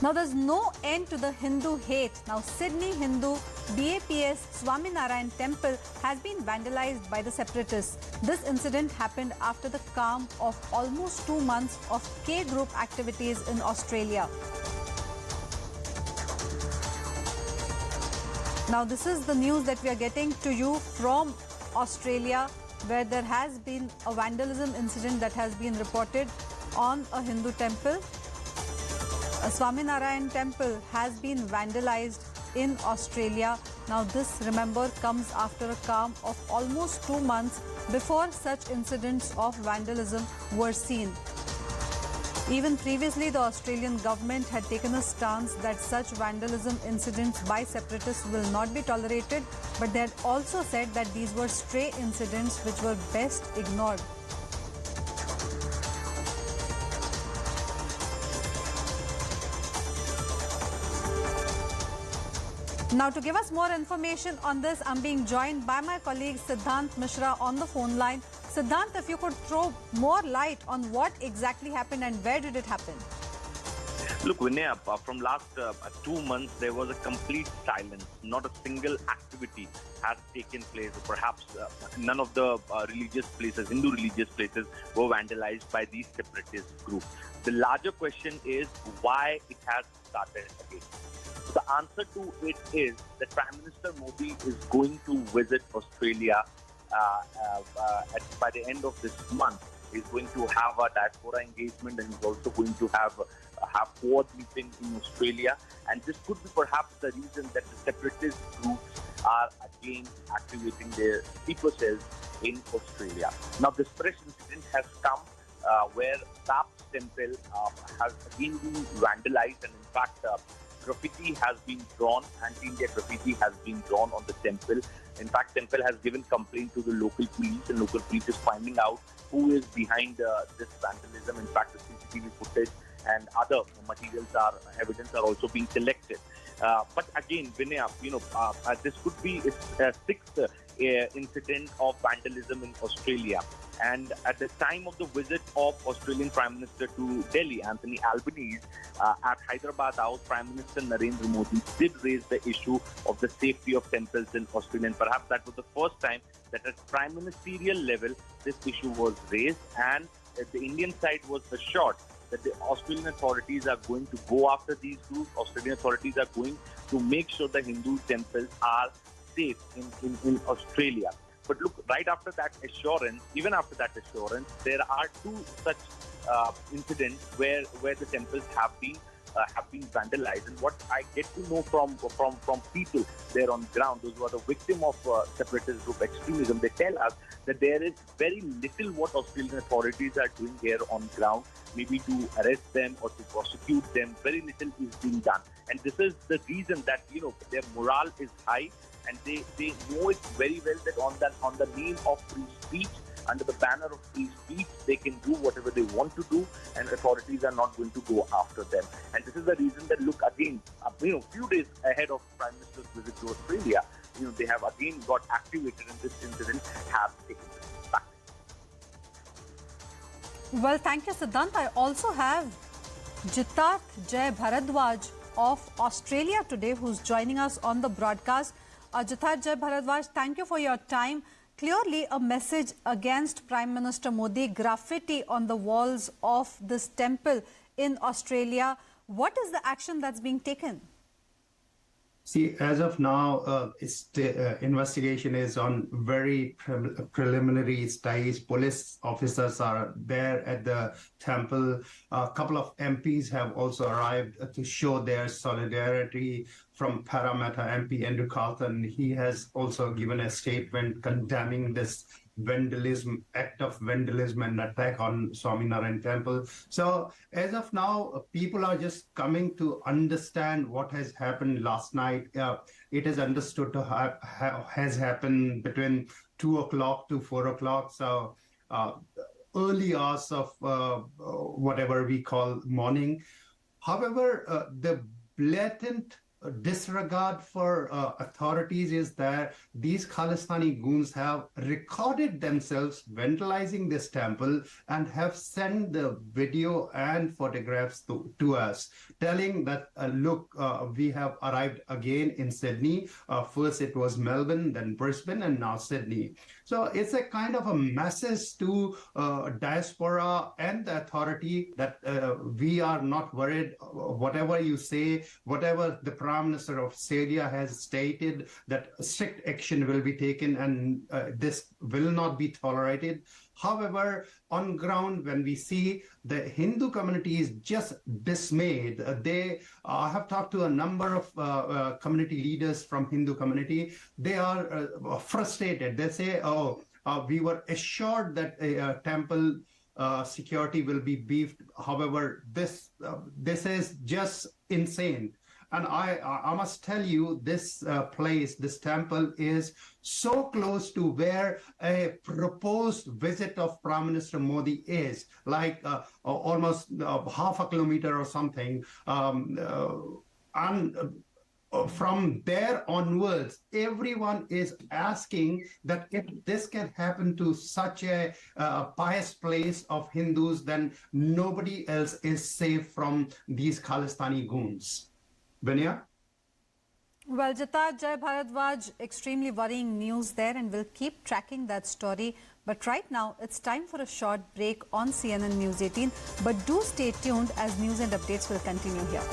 Now, there's no end to the Hindu hate. Now, Sydney Hindu BAPS Swaminarayan temple has been vandalized by the separatists. This incident happened after the calm of almost 2 months of K-group activities in Australia. Now, this is the news that we are getting to you from Australia, where there has been a vandalism incident that has been reported on a Hindu temple. A Swaminarayan temple has been vandalized in Australia. Now, this, remember, comes after a calm of almost 2 months before such incidents of vandalism were seen. Even previously, the Australian government had taken a stance that such vandalism incidents by separatists will not be tolerated, but they had also said that these were stray incidents which were best ignored. Now, to give us more information on this, I'm being joined by my colleague Siddhant Mishra on the phone line. Siddhant, if you could throw more light on what exactly happened and where did it happen? Look, Vinaya, from last 2 months, there was a complete silence. Not a single activity has taken place. Perhaps none of the religious places, Hindu religious places, were vandalized by these separatist groups. The larger question is why it has started again. The answer to it is that Prime Minister Modi is going to visit Australia by the end of this month. He's going to have a diaspora engagement, and he's also going to have board meeting in Australia. And this could be perhaps the reason that the separatist groups are again activating their sleeper cells in Australia. Now, this fresh incident has come where BAPS temple has again been vandalized, and in fact, graffiti has been drawn, anti-India graffiti has been drawn on the temple. In fact, temple has given complaint to the local police, and local police is finding out who is behind this vandalism. In fact, the CCTV footage and other evidence are also being collected. But again, Vinaya, this could be a sixth incident of vandalism in Australia. And at the time of the visit of Australian Prime Minister to Delhi, Anthony Albanese, at Hyderabad House, Prime Minister Narendra Modi did raise the issue of the safety of temples in Australia. And perhaps that was the first time that at prime ministerial level, this issue was raised. And the Indian side was assured that the Australian authorities are going to go after these groups. Australian authorities are going to make sure the Hindu temples are safe in Australia. But look, right after that assurance, even after that assurance, there are two such incidents where the temples have been vandalized. And what I get to know from people there on ground, those who are the victim of separatist group extremism, they tell us that there is very little what Australian authorities are doing here on ground, maybe to arrest them or to prosecute them. Very little is being done. And this is the reason that, their morale is high, and they know it very well that on the name of free speech, under the banner of free speech, they can do whatever they want to do, and authorities are not going to go after them. And this is the reason that, look, again, few days ahead of Prime Minister's visit to Australia, they have again got activated, and this incident has taken place. Back. Well, thank you, Siddhant. I also have Jitarth Jay Bharadwaj of Australia today, who's joining us on the broadcast. Jitarth Jay Bharadwaj, thank you for your time. Clearly a message against Prime Minister Modi, graffiti on the walls of this temple in Australia. What is the action that's being taken? See, as of now, investigation is on very preliminary stage. Police officers are there at the temple. A couple of MPs have also arrived to show their solidarity. From Parramatta MP Andrew Carlton, he has also given a statement condemning this act of vandalism and attack on Swaminarayan temple. So as of now, people are just coming to understand what has happened last night. It is understood to has happened between 2 o'clock to 4 o'clock. So early hours of whatever we call morning. However, the blatant disregard for authorities is that these Khalistani goons have recorded themselves vandalizing this temple and have sent the video and photographs to us, telling that, look, we have arrived again in Sydney. First it was Melbourne, then Brisbane, and now Sydney. So it's a kind of a message to diaspora and the authority that we are not worried. Whatever you say, whatever the Prime Minister of Australia has stated, that strict action will be taken and this will not be tolerated. However, on ground, when we see the Hindu community is just dismayed, they have talked to a number of community leaders from Hindu community. They are frustrated. They say, oh, we were assured that a temple security will be beefed. However, this is just insane. And I must tell you, this place, this temple is so close to where a proposed visit of Prime Minister Modi is, like almost half a kilometer or something. From there onwards, everyone is asking that if this can happen to such a pious place of Hindus, then nobody else is safe from these Khalistani goons. Benia? Well, Jata, Jai Bharadwaj, extremely worrying news there, and we'll keep tracking that story. But right now, it's time for a short break on CNN News 18. But do stay tuned as news and updates will continue here.